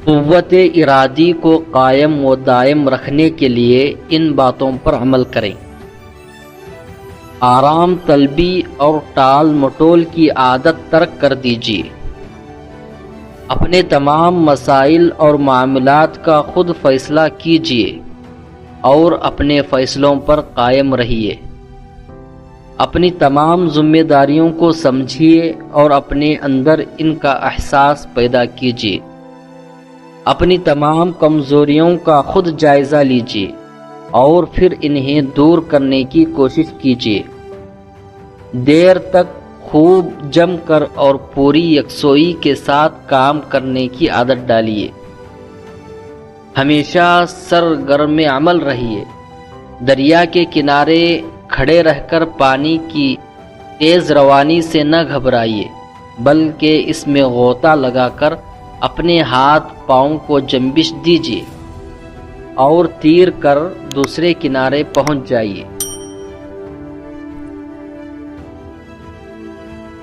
قوت ارادی کو قائم و دائم رکھنے کے لیے ان باتوں پر عمل کریں۔ آرام طلبی اور ٹال مٹول کی عادت ترک کر دیجیے۔ اپنے تمام مسائل اور معاملات کا خود فیصلہ کیجیے اور اپنے فیصلوں پر قائم رہیے۔ اپنی تمام ذمہ داریوں کو سمجھیے اور اپنے اندر ان کا احساس پیدا کیجیے۔ اپنی تمام کمزوریوں کا خود جائزہ لیجیے اور پھر انہیں دور کرنے کی کوشش کیجیے۔ دیر تک خوب جم کر اور پوری یکسوئی کے ساتھ کام کرنے کی عادت ڈالیے۔ ہمیشہ سرگرم عمل رہیے۔ دریا کے کنارے کھڑے رہ کر پانی کی تیز روانی سے نہ گھبرائیے، بلکہ اس میں غوطہ لگا کر اپنے ہاتھ پاؤں کو جنبش دیجیے اور تیر کر دوسرے کنارے پہنچ جائیے۔